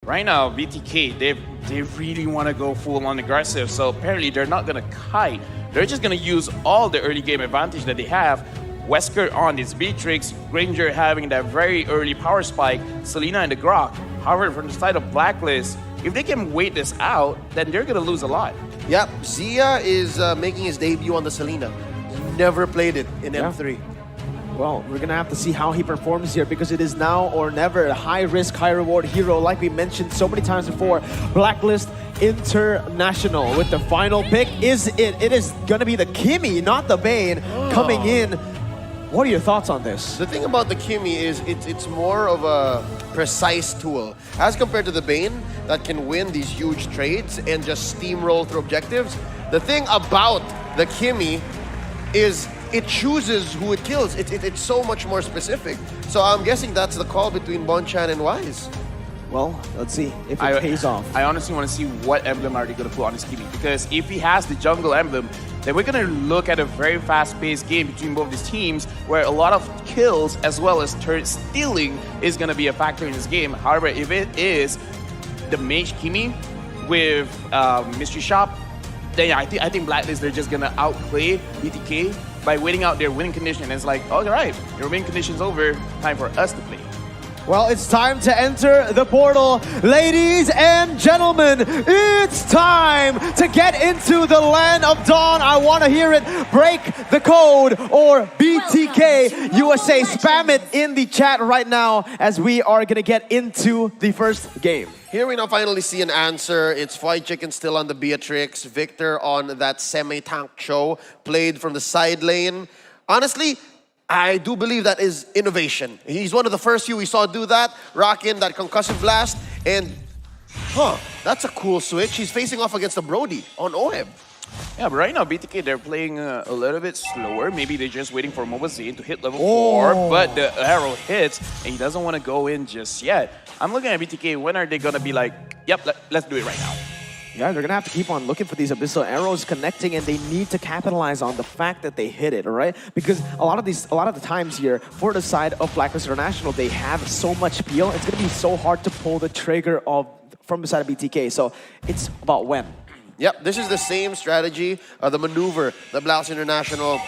Right now, BTK, they really want to go full-on aggressive, so apparently they're not going to kite. They're just going to use all the early game advantage that they have. Wesker on this Beatrix, Granger having that very early power spike, Selena and the Grok. However, from the side of Blacklist, if they can wait this out, then they're going to lose a lot. Yep, Zia is making his debut on the Selena. Never played it in M3. Well, we're gonna have to see how he performs here because it is now or never a high-risk, high-reward hero. Like we mentioned so many times before, Blacklist International with the final pick is it. It is gonna be the Kimmy, not the Bane, coming in. What are your thoughts on this? The thing about the Kimmy is it's more of a precise tool as compared to the Bane that can win these huge trades and just steamroll through objectives. The thing about the Kimmy is it chooses who it kills. It's so much more specific. So I'm guessing that's the call between Bonchan and Wise. Well, let's see if it pays off. I honestly want to see what emblem are they going to put on his Kimmy, because if he has the jungle emblem, then we're going to look at a very fast-paced game between both these teams where a lot of kills as well as turret stealing is going to be a factor in this game. However, if it is the Mage Kimmy with Mystery Shop, then yeah, I think Blacklist, they're just going to outplay BTK by waiting out their winning condition. And it's like, all right, your winning condition's over, time for us to play. Well, it's time to enter the portal. Ladies and gentlemen, it's time to get into the land of dawn. I want to hear it. Break the code or BTK USA. Spam it in the chat right now as we are going to get into the first game. Here we now finally see an answer. It's Fried Chicken still on the Beatrix. Victor on that semi-tank show, played from the side lane. Honestly, I do believe that is innovation. He's one of the first few we saw do that, rock in that concussive blast, and that's a cool switch. He's facing off against the Brody on Oheb. Yeah, but right now, BTK, they're playing a little bit slower. Maybe they're just waiting for Mobazane to hit level 4, but the arrow hits, and he doesn't want to go in just yet. I'm looking at BTK, when are they going to be like, yep, let's do it right now? Yeah, they're going to have to keep on looking for these abyssal arrows connecting, and they need to capitalize on the fact that they hit it, all right? Because a lot of the times here, for the side of Blacklist International, they have so much peel, it's going to be so hard to pull the trigger from the side of BTK. So it's about when. Yep, this is the same strategy, the maneuver, the Blacklist International,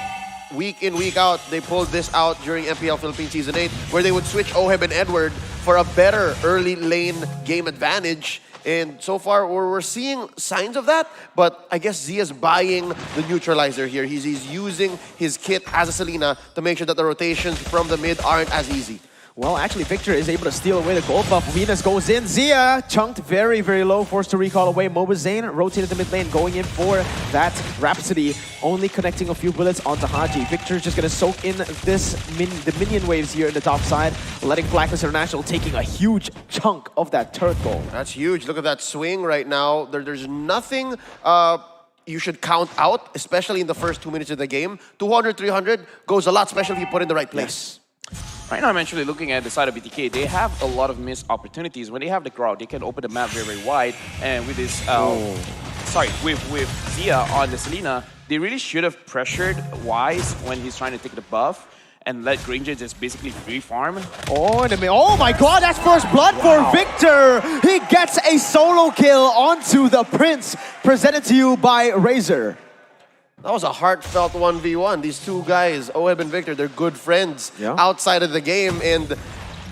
week in, week out, they pulled this out during MPL Philippines Season 8, where they would switch Oheb and Edward for a better early lane game advantage. And so far, we're seeing signs of that, but I guess Zia's buying the neutralizer here. He's using his kit as a Selena to make sure that the rotations from the mid aren't as easy. Well, actually, Victor is able to steal away the gold buff. Venus goes in. Zia chunked very, very low, forced to recall away. Mobazane rotated the mid lane, going in for that Rhapsody, only connecting a few bullets onto Haji. Victor's just going to soak in the minion waves here in the top side, letting Blacklist International taking a huge chunk of that turret gold. That's huge. Look at that swing right now. There's nothing you should count out, especially in the first 2 minutes of the game. 200, 300 goes a lot, especially if you put it in the right place. Yes. Right now, I'm actually looking at the side of BTK. They have a lot of missed opportunities. When they have the crowd, they can open the map very, very wide. And with this, with Zia on the Selena, they really should have pressured Wise when he's trying to take the buff and let Granger just basically free farm. Oh my god, that's first blood for Victor! He gets a solo kill onto the Prince, presented to you by Razor. That was a heartfelt 1v1. These two guys, Oheb and Victor, they're good friends outside of the game, and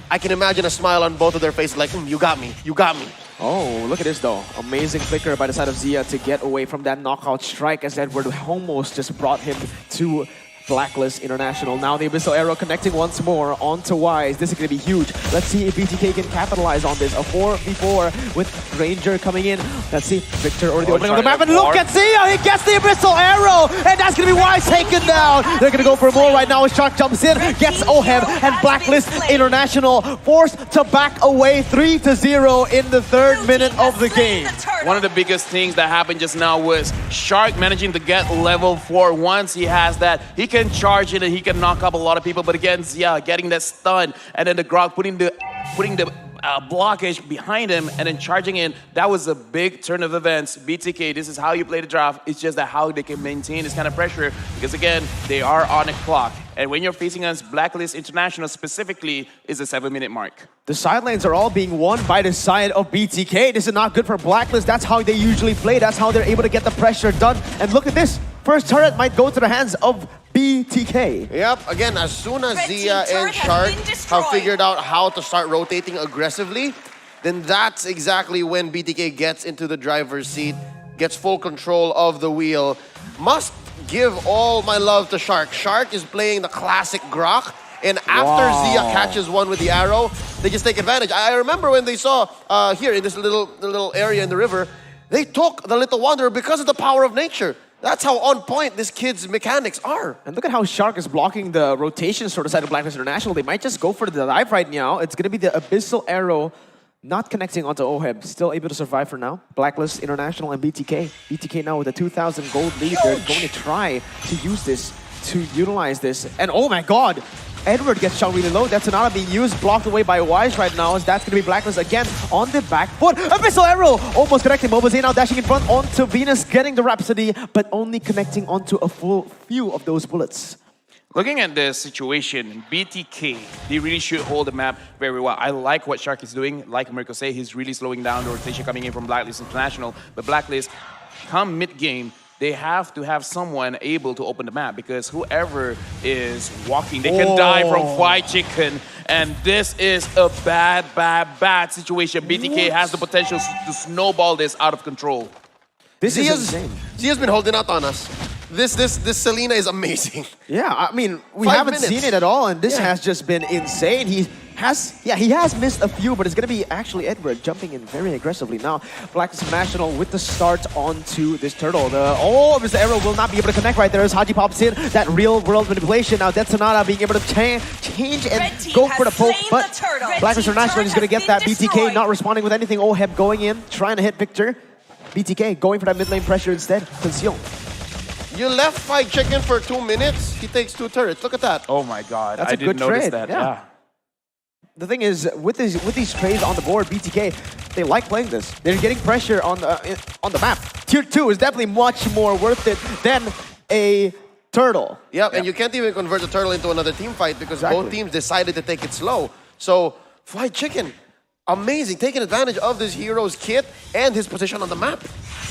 I can imagine a smile on both of their faces like, you got me, you got me. Oh, look at this though. Amazing flicker by the side of Zia to get away from that knockout strike as Edward almost just brought him to Blacklist International. Now the Abyssal Arrow connecting once more onto Wise. This is going to be huge. Let's see if BTK can capitalize on this. A 4v4 with Ranger coming in. Let's see. Victor already opening up the map. And look at Zia! He gets the Abyssal Arrow! And that's going to be Wise taken down. They're going to go for more right now as Shark jumps in, gets Oheb, and Blacklist International forced to back away 3-0 in the third minute of the game. One of the biggest things that happened just now was Shark managing to get level 4. Once he has that, he can charge it and he can knock up a lot of people. But again, Zia getting that stun, and then the Grog putting the blockage behind him and then charging in. That was a big turn of events. BTK, this is how you play the draft. It's just that how they can maintain this kind of pressure because, again, they are on a clock. And when you're facing us, Blacklist International specifically is a 7-minute mark. The side lanes are all being won by the side of BTK. This is not good for Blacklist. That's how they usually play. That's how they're able to get the pressure done. And look at this. First turret might go to the hands of BTK. Yep, again, as soon as Zia and Shark have figured out how to start rotating aggressively, then that's exactly when BTK gets into the driver's seat, gets full control of the wheel. Must give all my love to Shark. Shark is playing the classic Grok, and after Zia catches one with the arrow, they just take advantage. I remember when they saw here in this little area in the river, they took the Little Wanderer because of the power of nature. That's how on point this kid's mechanics are. And look at how Shark is blocking the rotations for the side of Blacklist International. They might just go for the dive right now. It's going to be the Abyssal Arrow not connecting onto OHEB. Still able to survive for now. Blacklist International and BTK. BTK now with a 2,000 gold lead. They're going to try to use this, to utilize this. And oh my god! Edward gets shot really low. That's Sonata being used, blocked away by Wise right now, as that's going to be Blacklist again on the back foot. Abyssal Arrow! Almost connecting. Mobazay now dashing in front onto Venus, getting the Rhapsody, but only connecting onto a full few of those bullets. Looking at the situation, BTK, they really should hold the map very well. I like what Shark is doing. Like Mirko say, he's really slowing down the rotation coming in from Blacklist International. But Blacklist, come mid-game, they have to have someone able to open the map because whoever is walking, they can die from fried chicken. And this is a bad situation. BTK has the potential to snowball this out of control. This is insane. Zia's been holding out on us. This Selena is amazing. Yeah, I mean, we 5 haven't minutes. seen it at all, and this has just been insane. He has missed a few, but it's going to be actually Edward jumping in very aggressively now. Blacklist International with the start onto this turtle. The arrow will not be able to connect right there as Haji pops in. That real-world manipulation. Now Death Sonata being able to change and go for the poke, but Blacklist International is going to get that. BTK not responding with anything. OHEB going in, trying to hit Victor. BTK going for that mid lane pressure instead. Conceal. You left fried chicken for 2 minutes, he takes 2 turrets. Look at that. Oh my god, That's I a didn't good notice trade. that. Yeah. The thing is, with these trades on the board, BTK, they like playing this. They're getting pressure on the map. Tier 2 is definitely much more worth it than a turtle. Yep, and you can't even convert the turtle into another team fight because both teams decided to take it slow. So, fried chicken, amazing, taking advantage of this hero's kit and his position on the map.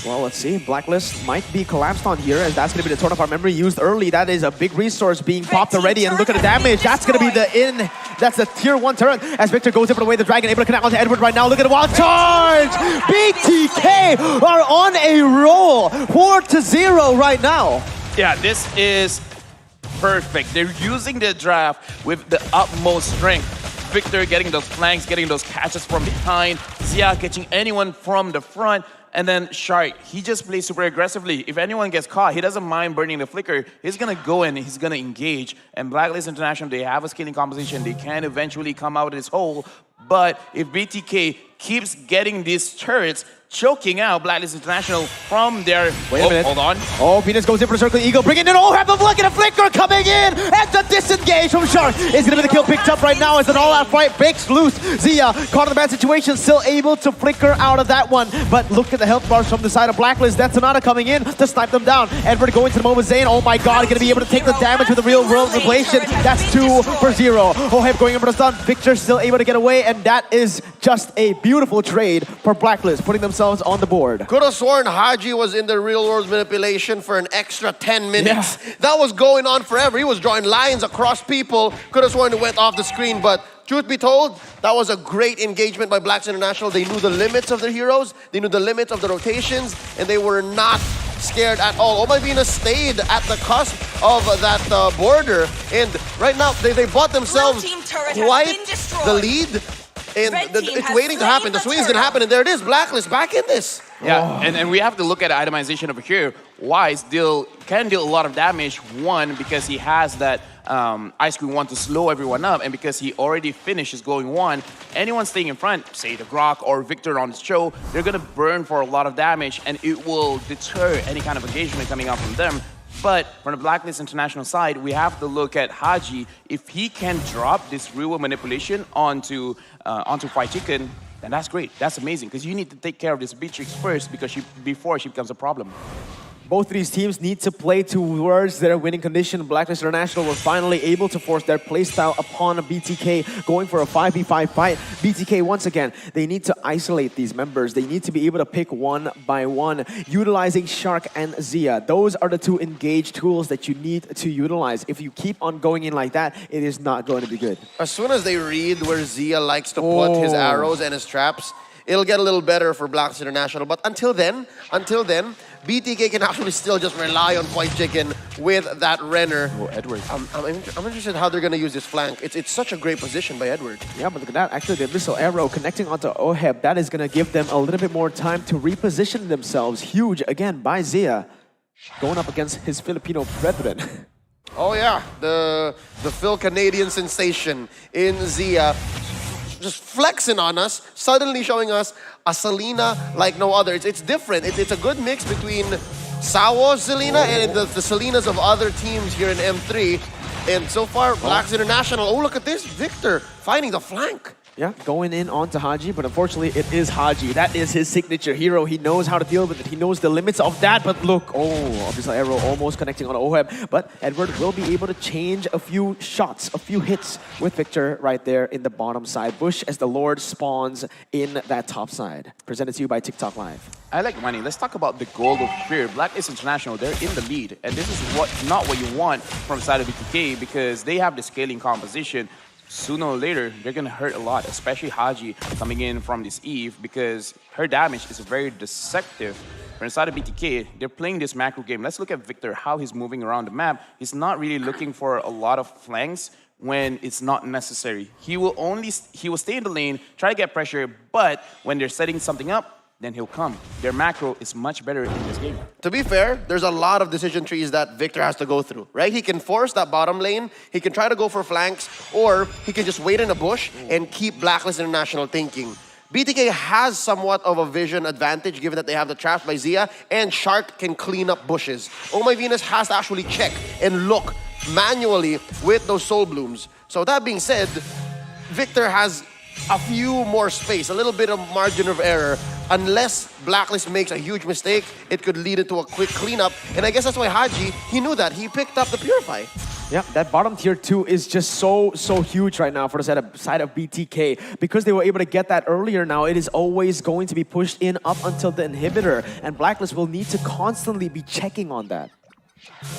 Well, let's see. Blacklist might be collapsed on here, as that's going to be the Torn Apart Memory used early. That is a big resource being popped already, and look at the damage. That's going to be that's the tier 1 turret, as Victor goes in for the way the dragon, able to connect onto Edward right now. Look at the wild charge! BTK are on a roll, 4-0 right now. Yeah, this is perfect. They're using the draft with the utmost strength. Victor getting those flanks, getting those catches from behind. Zia catching anyone from the front. And then Shark, he just plays super aggressively. If anyone gets caught, he doesn't mind burning the flicker. He's going to go in, he's going to engage. And Blacklist International, they have a scaling composition. They can eventually come out of this hole. But if BTK keeps getting these turrets, choking out Blacklist International from their... Wait a minute. Hold on. Oh, Venus goes in for the Circle Eagle, bringing in OHEB, look at the flicker coming in, and the disengage from Shark is going to be the kill picked up right now as an all-out fight breaks loose. Zia, caught in a bad situation, still able to flicker out of that one, but look at the health bars from the side of Blacklist. That's Sonata coming in to snipe them down. Edward going to the Mova Zane. Oh my god, going to be able to take the damage with the real-world manipulation. That's 2-0. OHEB going in for the stun. Victor still able to get away, and that is just a beautiful trade for Blacklist, putting themselves on the board. Could have sworn Haji was in the real world manipulation for an extra 10 minutes. Yeah. That was going on forever. He was drawing lines across people. Could have sworn it went off the screen, but truth be told, that was a great engagement by Blacks International. They knew the limits of their heroes, they knew the limits of the rotations, and they were not scared at all. Oma Venus stayed at the cusp of that border, and right now they bought themselves quite the lead. And it's waiting to happen. The swing is going to happen, and there it is. Blacklist back in this. Yeah, and we have to look at itemization over here. Wise can deal a lot of damage. One, because he has that Ice Cream 1 to slow everyone up, and because he already finished his glowing 1, anyone staying in front, say the Grok or Victor on the show, they're going to burn for a lot of damage, and it will deter any kind of engagement coming out from them. But from the Blacklist International side, we have to look at Haji. If he can drop this real manipulation onto Fried Chicken, then that's great. That's amazing, because you need to take care of this Beatrix first before she becomes a problem. Both of these teams need to play towards their winning condition. Blacklist International were finally able to force their playstyle upon BTK, going for a 5v5 fight. BTK, once again, they need to isolate these members. They need to be able to pick one by one, utilizing Shark and Zia. Those are the two engaged tools that you need to utilize. If you keep on going in like that, it is not going to be good. As soon as they read where Zia likes to put his arrows and his traps, it'll get a little better for Blacklist International. But until then, BTK can actually still just rely on White Chicken with that Renner. Oh, Edward. I'm interested how they're going to use this flank. It's such a great position by Edward. Yeah, but look at that. Actually, the Abyssal Arrow connecting onto Oheb, that is going to give them a little bit more time to reposition themselves. Huge, again, by Zia, going up against his Filipino brethren. Oh yeah, the Phil Canadian sensation in Zia. Just flexing on us, suddenly showing us a Selena like no other. It's different. It's a good mix between Sawo's Selena and the Selenas of other teams here in M3. And so far, Blacks International, oh look at this, Victor finding the flank. Yeah, going in onto Haji, but unfortunately it is Haji. That is his signature hero. He knows how to deal with it. He knows the limits of that, but look, Abyssal Arrow almost connecting on Oheb. But Edward will be able to change a few shots, a few hits with Victor right there in the bottom side bush as the Lord spawns in that top side. Presented to you by TikTok Live. I like money. Let's talk about the goal of fear. Blacklist International, they're in the lead. And this is not what you want from the side of BTK, because they have the scaling composition. Sooner or later, they're going to hurt a lot, especially Haji coming in from this Eve, because her damage is very deceptive. From the side of BTK, they're playing this macro game. Let's look at Victor, how he's moving around the map. He's not really looking for a lot of flanks when it's not necessary. He will stay in the lane, try to get pressure, but when they're setting something up, then he'll come. Their macro is much better in this game. To be fair, there's a lot of decision trees that Victor has to go through, right? He can force that bottom lane, he can try to go for flanks, or he can just wait in a bush and keep Blacklist International thinking. BTK has somewhat of a vision advantage given that they have the traps by Zia, and Shark can clean up bushes. Oh My Venus has to actually check and look manually with those soul blooms. So that being said, Victor has a few more space, a little bit of margin of error. Unless Blacklist makes a huge mistake, it could lead into a quick cleanup. And I guess that's why Haji, he knew that. He picked up the Purify. Yeah, that bottom tier 2 is just so huge right now for the side of BTK. Because they were able to get that earlier now, it is always going to be pushed in up until the inhibitor. And Blacklist will need to constantly be checking on that.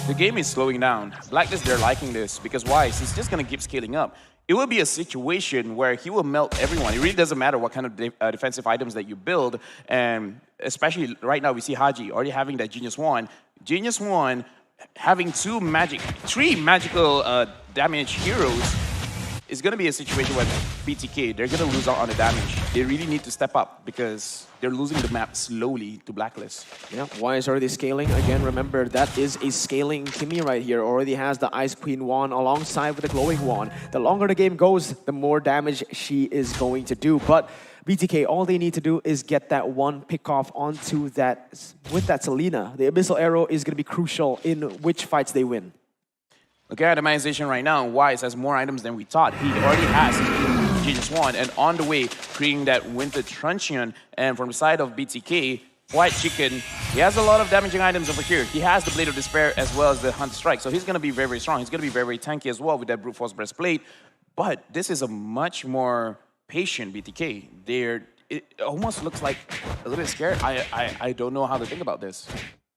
The game is slowing down. Blacklist, they're liking this, because why? He's just going to keep scaling up. It will be a situation where he will melt everyone. It really doesn't matter what kind of defensive items that you build. And especially right now, we see Haji already having that Genius Wand. Genius Wand having three magical damage heroes is going to be a situation where BTK, they're going to lose out on the damage. They really need to step up because they're losing the map slowly to Blacklist. Yeah, why is already scaling? Again, remember, that is a scaling Kimmy right here. Already has the Ice Queen wand alongside with the Glowing wand. The longer the game goes, the more damage she is going to do. But BTK, all they need to do is get that one pick off onto that, with that Selena. The Abyssal Arrow is going to be crucial in which fights they win. Look at itemization right now. Wise has more items than we thought. He already has Genius Wand, and on the way, creating that Winter Truncheon. And from the side of BTK, White Chicken, he has a lot of damaging items over here. He has the Blade of Despair as well as the Hunt Strike. So he's going to be very, very strong. He's going to be very, very tanky as well with that Brute Force Breastplate. But this is a much more patient BTK. It almost looks like a little bit scared. I don't know how to think about this.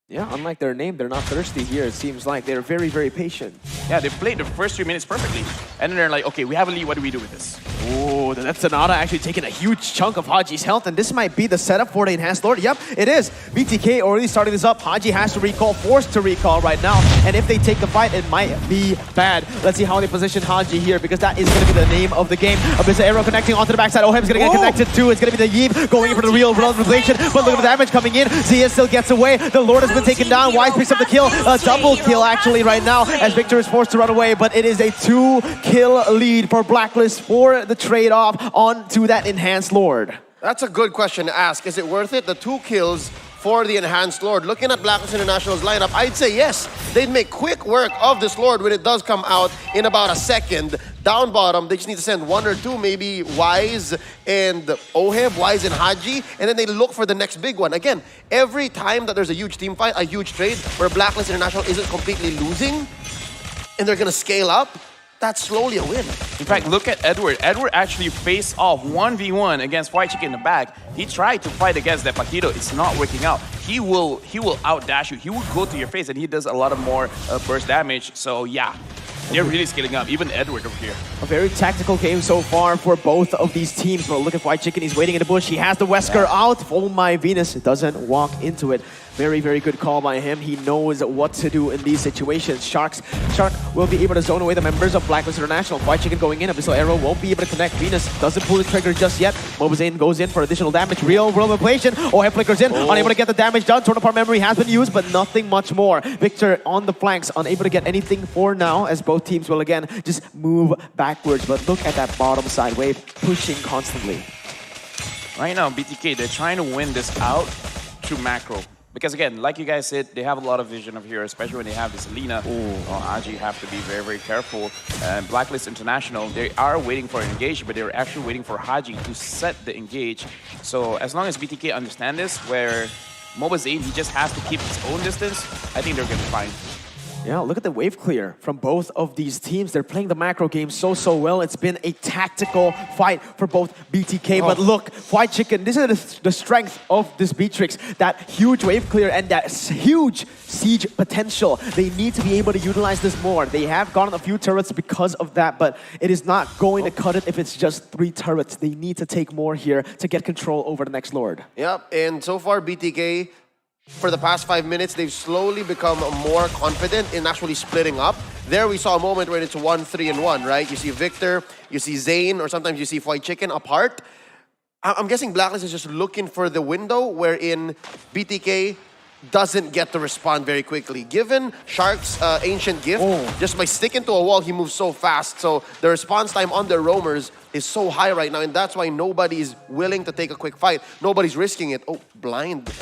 Yeah, unlike their name, they're not thirsty here. It seems like they're very, very patient. Yeah, they played the first 3 minutes perfectly. And then they're like, okay, we have a lead. What do we do with this? Oh, that Sonata actually taking a huge chunk of Haji's health, and this might be the setup for the Enhanced Lord. Yep, it is. BTK already starting this up. Haji has to recall, forced to recall right now. And if they take the fight, it might be bad. Let's see how they position Haji here, because that is going to be the name of the game. Abyssal Arrow connecting onto the backside. Oheb's going to get connected too. It's going to be the Yeeb going in for the real revelation. But look at the damage coming in. Zia still gets away. The Lord has been taken down. Wise picks up the kill. A double kill actually right now as Victor is forced to run away. But it is a 2-kill lead for Blacklist for the trade-off onto that Enhanced Lord. That's a good question to ask. Is it worth it? The 2 kills for the Enhanced Lord. Looking at BLACKLIST International's lineup, I'd say yes, they'd make quick work of this Lord when it does come out in about a second. Down bottom, they just need to send one or two, maybe Wise and Oheb, Wise and Haji, and then they look for the next big one. Again, every time that there's a huge team fight, a huge trade, where BLACKLIST International isn't completely losing, and they're gonna scale up, that's slowly a win. In fact, look at Edward. Edward actually faced off 1v1 against White Chicken in the back. He tried to fight against that Paquito. It's not working out. He will outdash you. He will go to your face, and he does a lot of more burst damage. So yeah, they're really scaling up. Even Edward over here. A very tactical game so far for both of these teams. But look at White Chicken. He's waiting in the bush. He has the Wesker out. Oh my Venus doesn't walk into it. Very, very good call by him. He knows what to do in these situations. Shark will be able to zone away the members of BLACKLIST International. White Chicken going in. Abyssal Arrow won't be able to connect. Venus doesn't pull the trigger just yet. Mobazane goes in for additional damage. Real world inflation. Oheb flickers in. Unable to get the damage done. Torn apart memory has been used, but nothing much more. Victor on the flanks, unable to get anything for now, as both teams will again just move backwards. But look at that bottom side wave pushing constantly. Right now, BTK, they're trying to win this out through macro. Because again, like you guys said, they have a lot of vision of here, especially when they have this Lina. Aji have to be very, very careful. And BLACKLIST International, they are waiting for an engage, but they're actually waiting for Haji to set the engage. So as long as BTK understand this, where Mobazane, he just has to keep his own distance, I think they're going to be fine. Yeah, look at the wave clear from both of these teams. They're playing the macro game so well. It's been a tactical fight for both BTK. But look, White Chicken, this is the strength of this Beatrix. That huge wave clear and that huge siege potential. They need to be able to utilize this more. They have gotten a few turrets because of that, but it is not going to cut it if it's just 3 turrets. They need to take more here to get control over the next Lord. Yep, and so far BTK, for the past 5 minutes, they've slowly become more confident in actually splitting up. There we saw a moment where it's 1, 3, and 1, right? You see Victor, you see Zane, or sometimes you see White Chicken apart. I'm guessing BLACKLIST is just looking for the window wherein BTK doesn't get to respond very quickly. Given Shark's ancient gift, just by sticking to a wall, he moves so fast. So the response time on their roamers is so high right now, and that's why nobody is willing to take a quick fight. Nobody's risking it. Oh, blind.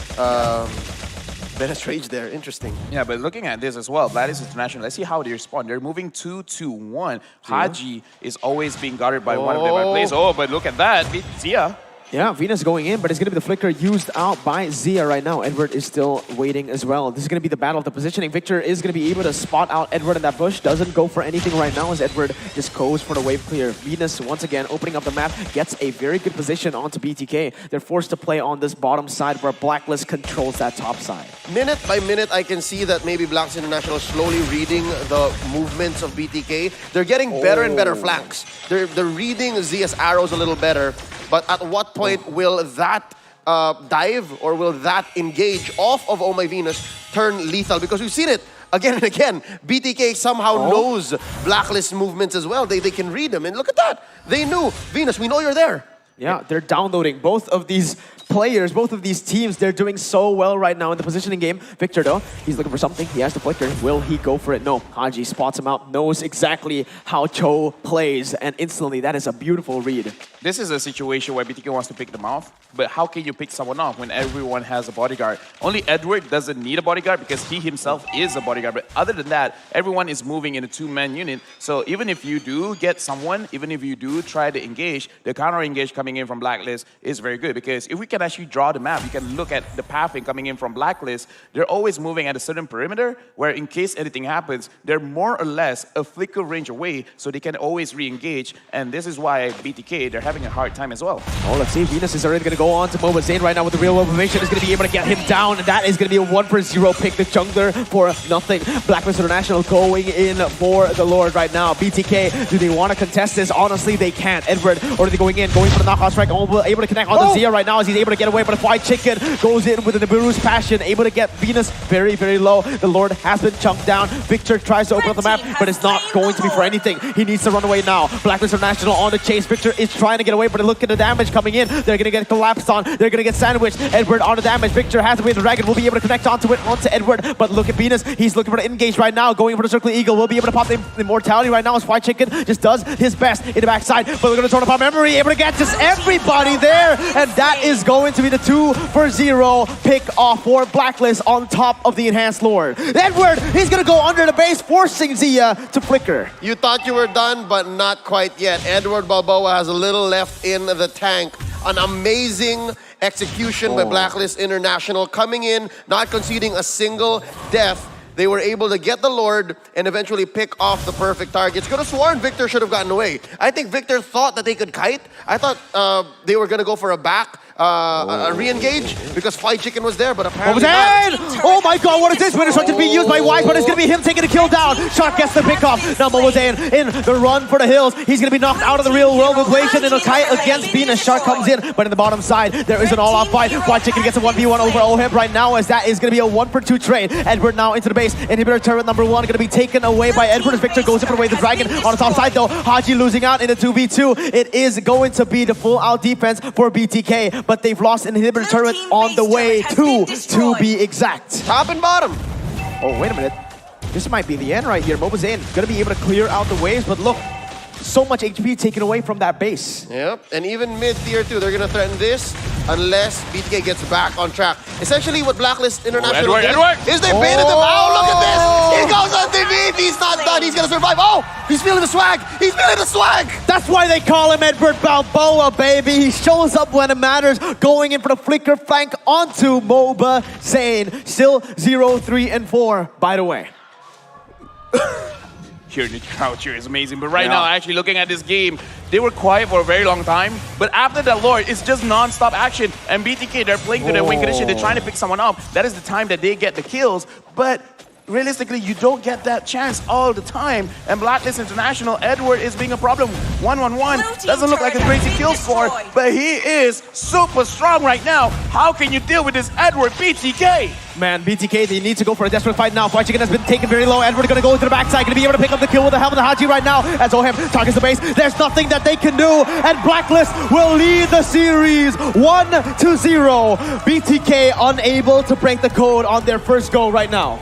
Menace Rage there. Interesting. Yeah, but looking at this as well, BLACKLIST International, let's see how they respond. They're moving 2-2-1. Haji is always being guarded by one of them at place. Oh, but look at that. Zia. Yeah, Venus going in, but it's going to be the flicker used out by Zia right now. Edward is still waiting as well. This is going to be the battle of the positioning. Victor is going to be able to spot out Edward in that bush. Doesn't go for anything right now as Edward just goes for the wave clear. Venus, once again, opening up the map, gets a very good position onto BTK. They're forced to play on this bottom side where BLACKLIST controls that top side. Minute by minute, I can see that maybe BLACKLIST International is slowly reading the movements of BTK. They're getting better and better flanks. They're reading Zia's arrows a little better. But at what point will that dive or will that engage off of Oh My Venus turn lethal? Because we've seen it again and again. BTK somehow knows BLACKLIST movements as well. They can read them. And look at that. They knew. Venus, we know you're there. Yeah, they're downloading both of these players, both of these teams. They're doing so well right now in the positioning game. Victor, though, he's looking for something. He has the flicker. Will he go for it? No. Haji spots him out, knows exactly how Cho plays, and instantly, that is a beautiful read. This is a situation where BTK wants to pick them off, but how can you pick someone off when everyone has a bodyguard? Only Edward doesn't need a bodyguard because he himself is a bodyguard, but other than that, everyone is moving in a 2-man unit. So even if you do get someone, even if you do try to engage, the counter-engage coming in from BLACKLIST is very good because if we can actually draw the map, you can look at the pathing coming in from BLACKLIST. They're always moving at a certain perimeter where in case anything happens, they're more or less a flicker range away so they can always re-engage. And this is why BTK, they're having a hard time as well. Oh, let's see. Venus is already going to go on to Mobazane right now with the real information. Is going to be able to get him down, and that is going to be a 1-for-0 pick. The jungler for nothing. BLACKLIST International going in for the Lord right now. BTK, do they want to contest this? Honestly, they can't. Edward already going in, going for the knockout strike. Able to connect on the Zia right now as he's able to get away, but a White Chicken goes in with the Nibiru's passion, able to get Venus very, very low. The Lord has been chunked down. Victor tries to open up the map, but it's not going to be for anything. He needs to run away now. BLACKLIST International on the chase. Victor is trying to get away, but look at the damage coming in. They're going to get collapsed on. They're going to get sandwiched. Edward on the damage. Victor has to win. The Dragon will be able to connect onto it, onto Edward, but look at Venus. He's looking for the engage right now, going for the Circling Eagle. Will be able to pop the immortality right now as White Chicken just does his best in the backside, but we're going to turn upon memory, able to get just everybody there, and that is going to be the 2-for-0 pick off for Blacklist on top of the Enhanced Lord. Edward, he's gonna go under the base, forcing Zia to flicker. You thought you were done, but not quite yet. Edward Balboa has a little left in the tank. An amazing execution by Blacklist International, coming in, not conceding a single death. They were able to get the Lord and eventually pick off the perfect targets. Could have sworn Victor should have gotten away. I think Victor thought that they could kite. I thought they were gonna go for a back, a re-engage, because Fly Chicken was there, but apparently not. Oh my god, what is this? Winter Strike is being used by Wise, but it's gonna be him taking a kill down. Shark gets the pick off. Now Momozain in the run for the hills. He's gonna be knocked out of the real world equation in a kite against Bean as Shark comes in, but in the bottom side, there is an all-out fight. Fly Chicken gets a 1v1 over Oheb right now, as that is gonna be a 1-for-2 trade. Edward now into the base. Inhibitor turret number 1 gonna be taken away by Edward as Victor goes to put away the dragon. On the top side though, Haji losing out in the 2v2. It is going to be the full-out defense for BTK, but they've lost an inhibitor turret on the way to be exact. Top and bottom. Oh, wait a minute. This might be the end right here. Momozain gonna be able to clear out the waves, but look, so much HP taken away from that base. Yep, and even mid tier 2, they're gonna threaten this unless BTK gets back on track. Essentially what Blacklist International is they baited them out. Look at this! He goes on defeat! He's not done, he's gonna survive. Oh! He's feeling the swag! He's feeling the swag! That's why they call him Edward Balboa, baby. He shows up when it matters, going in for the flicker flank onto Momozain. Still 0-3-4, by the way. Hearing the crowd cheer is amazing, but right now, actually looking at this game, they were quiet for a very long time, but after that Lord, it's just non-stop action, and BTK, they're playing to their win condition, they're trying to pick someone up. That is the time that they get the kills, but realistically, you don't get that chance all the time, and Blacklist International, Edward is being a problem. 1-1-1, doesn't look like a crazy kill score, but he is super strong right now. How can you deal with this Edward BTK? Man, BTK, they need to go for a desperate fight now. Fly Chicken has been taken very low. Edward gonna go to the backside, gonna be able to pick up the kill with the helmet of Haji right now. As Oheb targets the base, there's nothing that they can do, and Blacklist will lead the series 1-0. BTK unable to break the code on their first go right now.